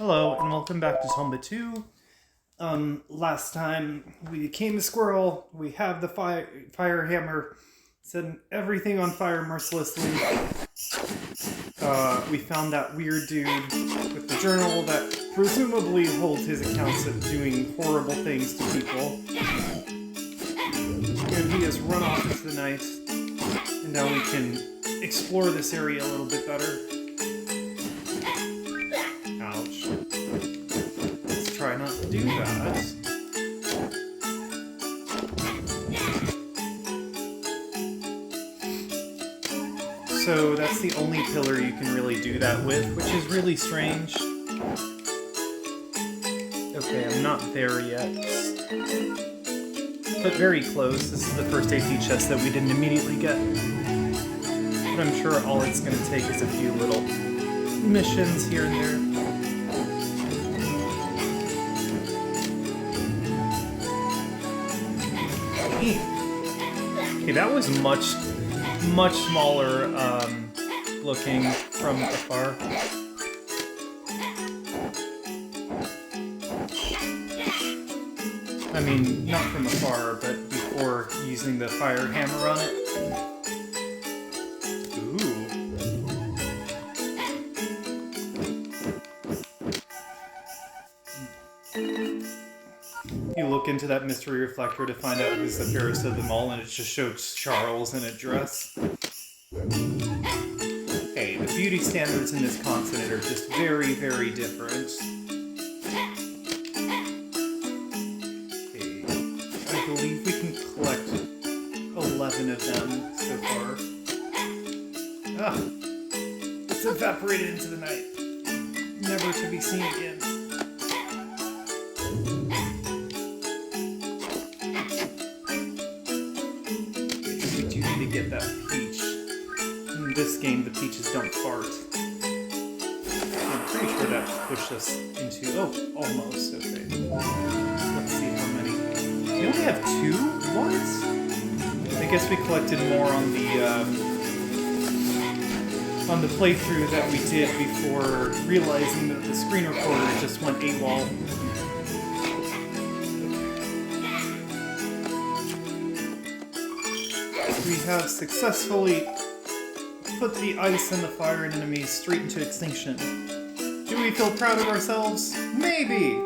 Hello, and welcome back to Tomba 2. Last time we became a squirrel, we have the fire hammer, set everything on fire mercilessly. We found that weird dude with the journal that presumably holds his accounts of doing horrible things to people. And he has run off into the night, and now we can explore this area a little bit better. Ouch. Let's try not to do that. So that's the only pillar you can really do that with, which is really strange. Okay, I'm not there yet. But very close. This is the first AP chest that we didn't immediately get. But I'm sure all it's going to take is a few little missions here and there. Okay, that was much smaller looking from afar. I mean, not from afar, but before using the fire hammer on it. You look into that mystery reflector to find out who's the fairest of them all, and it just shows Charles in a dress. Hey, the beauty standards in this continent are just very, very different. Okay, I believe we can collect 11 of them so far. Ah, it's evaporated into the night, never to be seen again. Get that peach. In this game, the peaches don't fart. I'm pretty sure that pushed us into... Oh, almost. Okay. Let's see how many. We only have 2? What? I guess we collected more on the playthrough that we did before realizing that the screen recorder just went AWOL. We have successfully put the ice and the fire and enemies straight into extinction. Do we feel proud of ourselves? Maybe!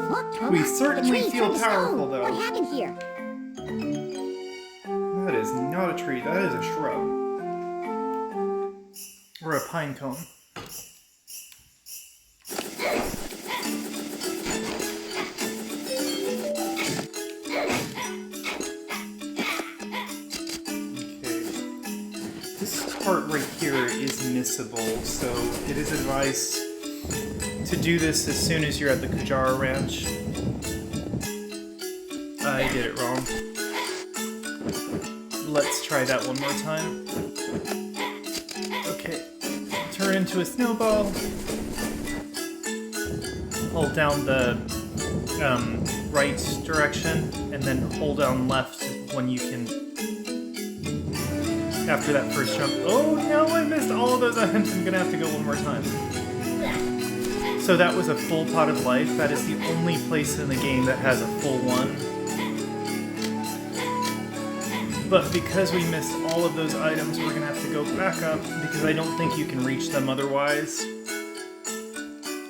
Look, we certainly feel powerful, though. What happened here? That is not a tree, that is a shrub. Or a pine cone. Part right here is missable, so it is advised to do this as soon as you're at the Kujara Ranch. I did it wrong. Let's try that one more time. Okay, turn into a snowball. Hold down the right direction, and then hold down left when you can. After that first jump. Oh no, I missed all of those items. I'm gonna have to go one more time. So that was a full pot of life. That is the only place in the game that has a full one. But because we missed all of those items, we're gonna have to go back up because I don't think you can reach them otherwise.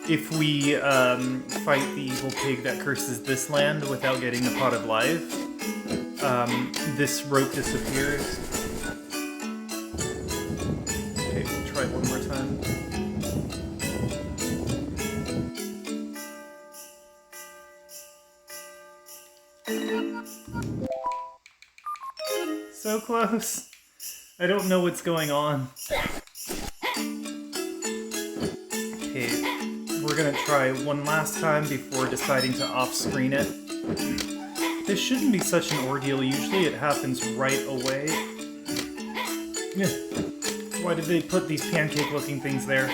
If we fight the evil pig that curses this land without getting the pot of life, this rope disappears. Try one more time. So close. I don't know what's going on. Okay, we're gonna try one last time before deciding to off-screen it. This shouldn't be such an ordeal. Usually it happens right away. Why did they put these pancake-looking things there?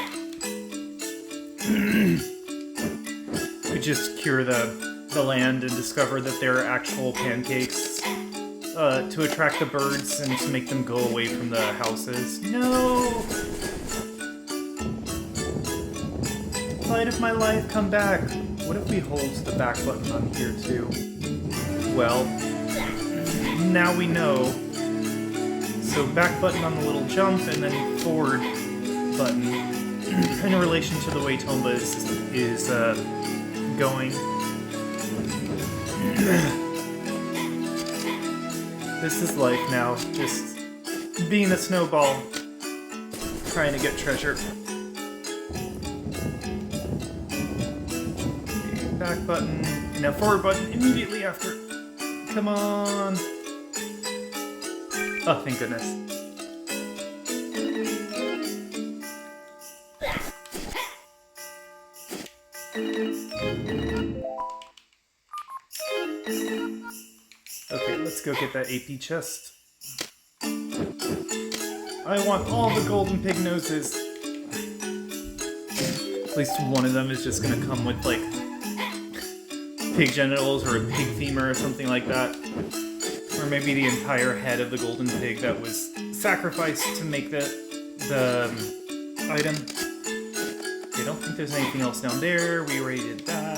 We just cure the land and discover that they're actual pancakes to attract the birds and to make them go away from the houses. No! Light of my life, come back. What if we hold the back button on here too? Well, now we know. So back button on the little jump, and then forward button in relation to the way Tomba is going. This is life now, just being a snowball, trying to get treasure. Okay, back button, now forward button immediately after. Come on! Oh, thank goodness. Okay, let's go get that AP chest. I want all the golden pig noses. At least one of them is just gonna come with, like, pig genitals or a pig femur or something like that. Or maybe the entire head of the golden pig that was sacrificed to make the item. Okay, I don't think there's anything else down there. We already did that.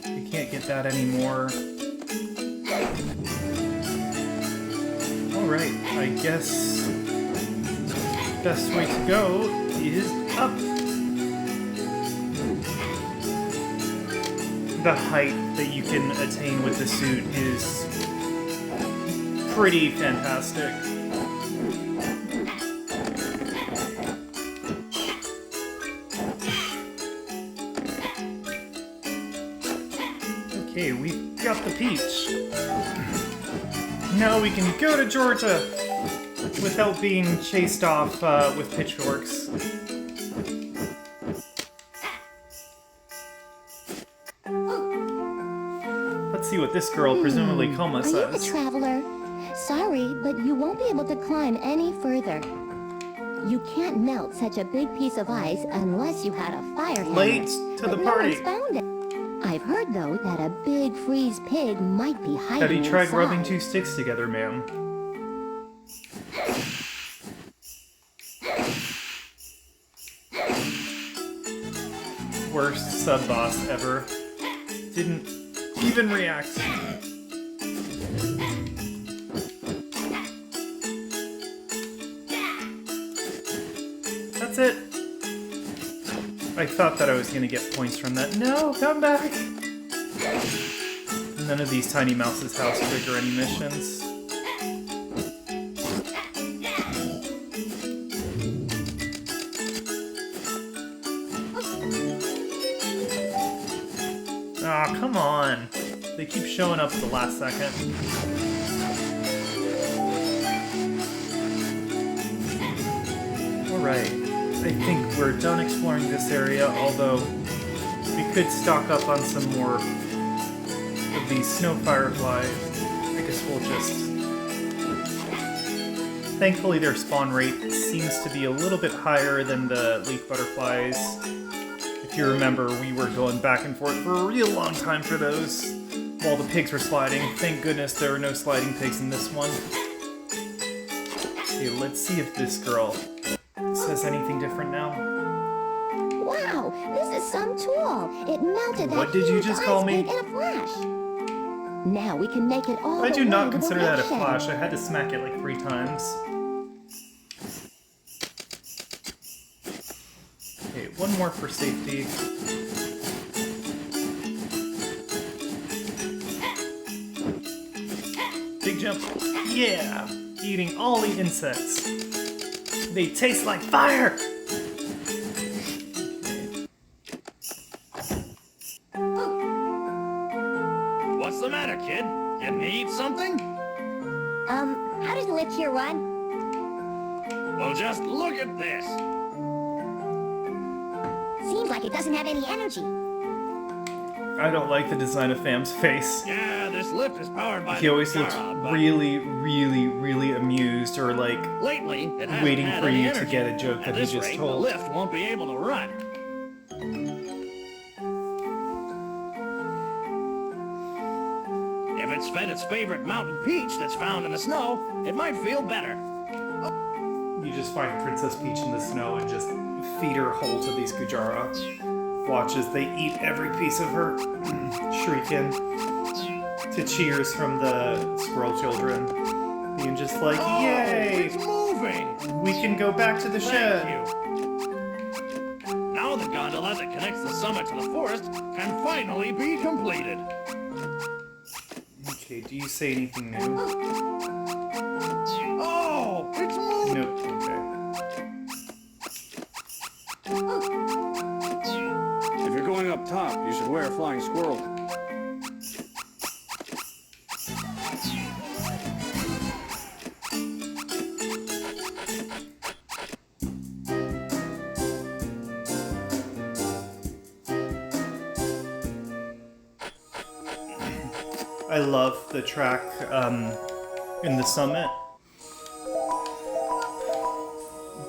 You can't get that anymore. Alright, I guess best way to go is up. The height that you can attain with the suit is pretty fantastic. Okay, we've got the peach. Now we can go to Georgia without being chased off with pitchforks. Let's see what this girl, presumably Coma, says. Are you a traveler? Sorry, but you won't be able to climb any further. You can't melt such a big piece of ice unless you had a fire hammer. Late to the party. No one's found it. I've heard, though, that a big freeze pig might be hiding Have you tried inside. rubbing two sticks together, ma'am? Worst sub-boss ever. Didn't even react. That's it. I thought that I was gonna get points from that. No, come back! None of these tiny mouses house trigger any missions. Aw, come on. They keep showing up at the last second. Alright. I think we're done exploring this area, although we could stock up on some more of these snow fireflies. I guess we'll just... Thankfully their spawn rate seems to be a little bit higher than the leaf butterflies. If you remember, we were going back and forth for a real long time for those while the pigs were sliding. Thank goodness there were no sliding pigs in this one. Okay, let's see if this girl says anything different now. Wow, this is some tool. It melted that What did you huge just call ice me? pig in a flash. Now we can make it all I the do way not to the consider that a woodshed. flash. I had to smack it like 3 times. Okay, one more for safety. Big jump. Yeah! Eating all the insects. They taste like fire! What's the matter, kid? Didn't he eat something? How does the lift here run? Well, just look at this. Seems like it doesn't have any energy. I don't like the design of Fam's face. Yeah, this lift is powered by He always looks Gara, but really amused, or like lately it hasn't waiting had for any you to energy. get a joke that At he this just rate, told. the lift won't be able to run. If it's fed its favorite mountain peach that's found in the snow, it might feel better. You just find Princess Peach in the snow and just feed her whole to these Gujara. Watch as they eat every piece of her, shrieking to cheers from the squirrel children. Being just like, yay! It's moving! We can go back to the shed. Thank you. Now the gondola that connects the summit to the forest can finally be completed. Okay, do you say anything new? Oh, it's moving! Nope, okay. If you're going up top, you should wear a flying squirrel. I love the track in the summit.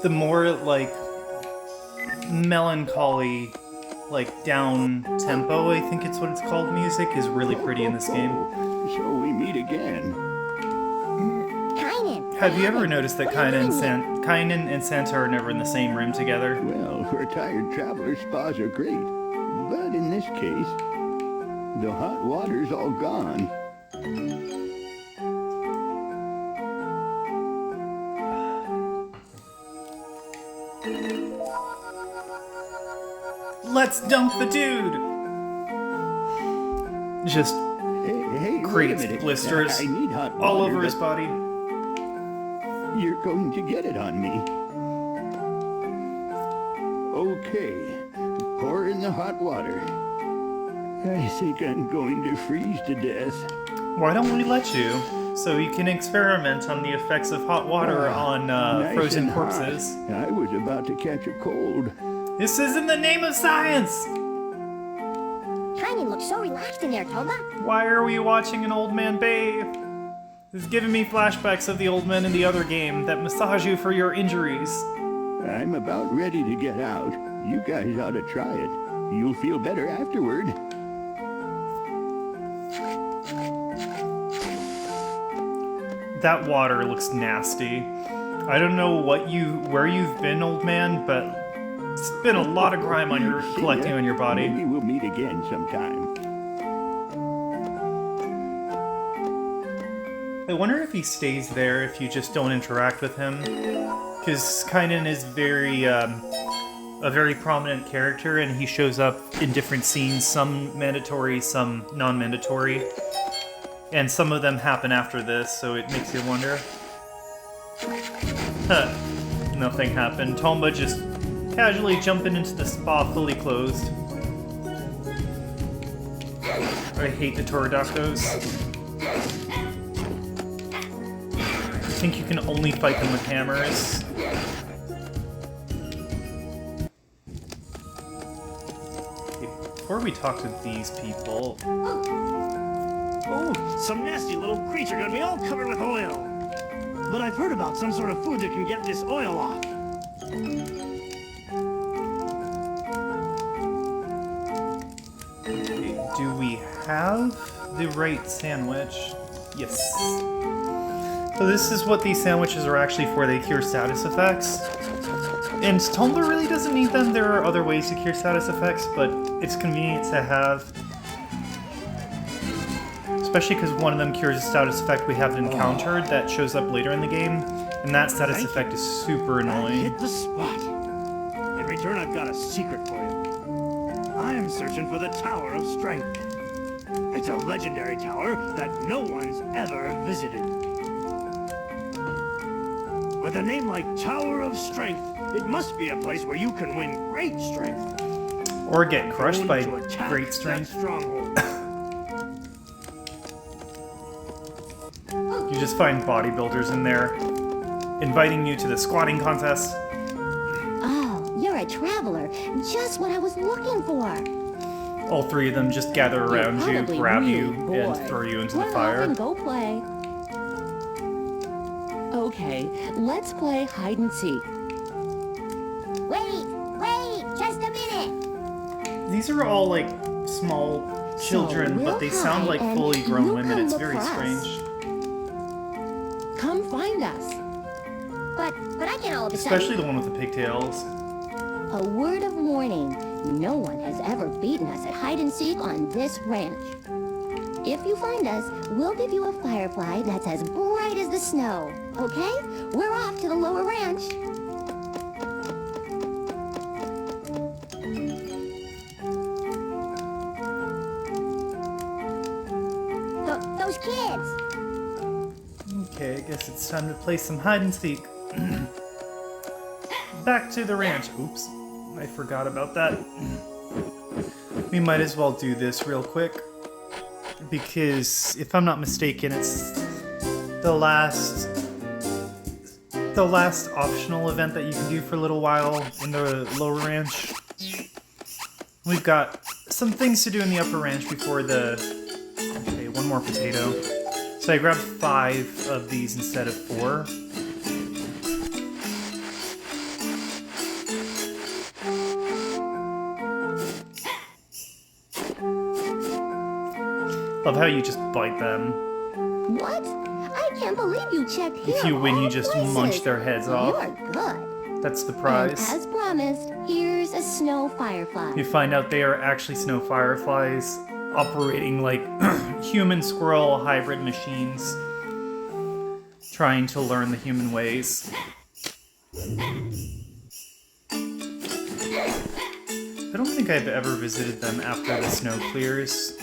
The more like melancholy, like down tempo, I think it's what it's called, music is really pretty in this game. So we meet again. Kainen! Have you ever noticed that Kainen and Santa are never in the same room together? Well, for a tired traveler, spas are great. But in this case, the hot water's all gone. Let's dunk the dude! Just Hey, wait a creates minute. blisters I need hot water, all over his but body. You're going to get it on me. Okay, pour in the hot water. I think I'm going to freeze to death. Why don't we let you? So you can experiment on the effects of hot water on Nice frozen and hot. corpses. I was about to catch a cold. This is in the name of science! Kainen looks so relaxed in there, Tomba. Why are we watching an old man bathe? This is giving me flashbacks of the old men in the other game that massage you for your injuries. I'm about ready to get out. You guys ought to try it. You'll feel better afterward. That water looks nasty. I don't know where you've been, old man, but it's been a lot of grime on your See collecting ya. on your body. Maybe we'll meet again sometime. I wonder if he stays there if you just don't interact with him, because Kainen is a very prominent character, and he shows up in different scenes, some mandatory, some non-mandatory, and some of them happen after this, so it makes you wonder. Huh. Nothing happened. Tomba just casually jumping into the spa fully closed. I hate the Pterodactyls. I think you can only fight them with hammers. Okay, before we talk to these people... Oh, some nasty little creature gonna be all covered with oil. But I've heard about some sort of food that can get this oil off. Okay, do we have the right sandwich? Yes. So this is what these sandwiches are actually for. They cure status effects. And Tomba really doesn't need them. There are other ways to cure status effects, but it's convenient to have. Especially because one of them cures a status effect we haven't encountered that shows up later in the game. And that status effect is super I annoying. hit the spot. In return, I've got a secret for you. I am searching for the Tower of Strength. It's a legendary tower that no one's ever visited. With a name like Tower of Strength, it must be a place where you can win great strength. Or get crushed by Only to attack great that strength. stronghold. You just find bodybuilders in there, inviting you to the squatting contest. Oh, you're a traveler. Just what I was looking for. All three of them just gather around you, Probably grab really you, bored. and throw you into the Run off fire. and go play. Okay, let's play hide and seek. Wait, just a minute. These are all like small children, So but they we'll sound like hide and fully grown you women. come It's look very for us. strange. Come find us. But I can't all of a Especially sudden. the one with the pigtails. A word of warning. No one has ever beaten us at hide and seek on this ranch. If you find us, we'll give you a firefly that's as bright as the snow. Okay? We're off to the lower ranch. Those kids. Okay, I guess it's time to play some hide and seek. Back to the ranch. Oops, I forgot about that. We might as well do this real quick. Because, if I'm not mistaken, it's the last optional event that you can do for a little while in the lower ranch. We've got some things to do in the upper ranch before the... Okay, one more potato. So I grabbed 5 of these instead of 4. Love how you just bite them. What? I can't believe you checked here. If you win, of you all just places. munch their heads off. You're good. That's the And prize. as promised, here's a snow firefly. You find out they are actually snow fireflies operating like human squirrel hybrid machines, trying to learn the human ways. I don't think I've ever visited them after the snow clears.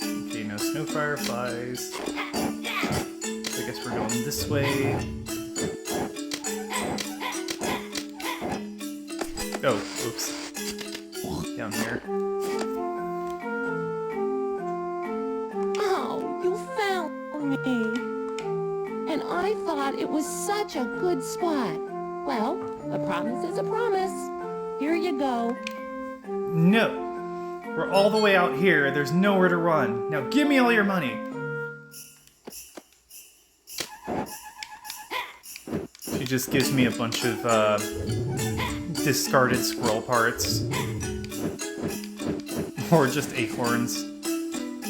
Okay, no snow fireflies. I guess we're going this way. Oh, oops. Down here. Oh, you found me. And I thought it was such a good spot. Well, a promise is a promise. Here you go. No! We're all the way out here. There's nowhere to run. Now give me all your money! She just gives me a bunch of discarded squirrel parts. Or just acorns.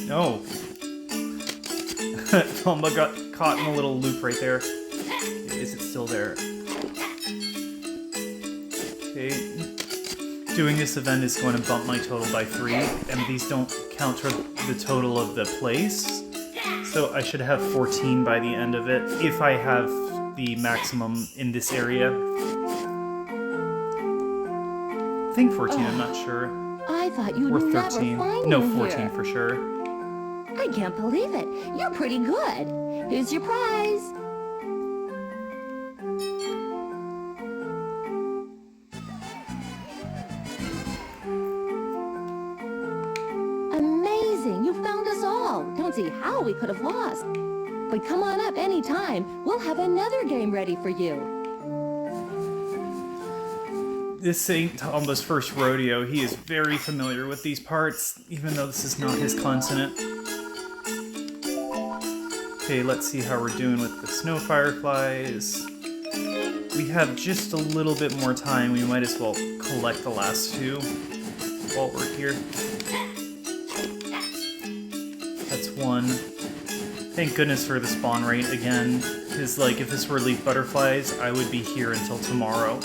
No. Tomba got caught in a little loop right there. Is it still there? Okay. Doing this event is going to bump my total by 3, and these don't count toward the total of the place. So I should have 14 by the end of it, if I have the maximum in this area. I think 14, I'm not sure. I thought you'd Or never 13. find No, me 14 here. for sure. I can't believe it. You're pretty good. Here's your prize. Amazing. You found us all. Don't see how we could have lost. But come on up anytime. We'll have another game ready for you. This ain't Tomba's first rodeo. He is very familiar with these parts, even though this is not his continent. Okay, let's see how we're doing with the snow fireflies. We have just a little bit more time. We might as well collect the last 2 while we're here. That's 1. Thank goodness for the spawn rate again, because like if this were leaf butterflies, I would be here until tomorrow.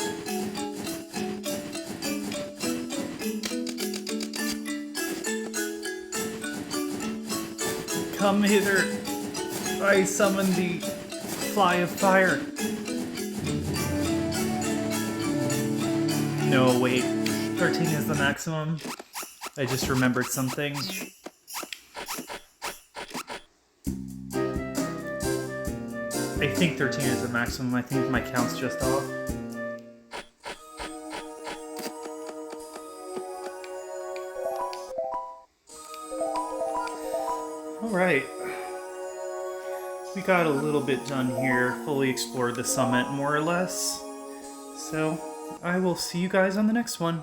Come hither. I summon the fly of fire. No, wait. 13 is the maximum. I just remembered something. I think 13 is the maximum. I think my count's just off. Alright. We got a little bit done here, fully explored the summit more or less. So, I will see you guys on the next one.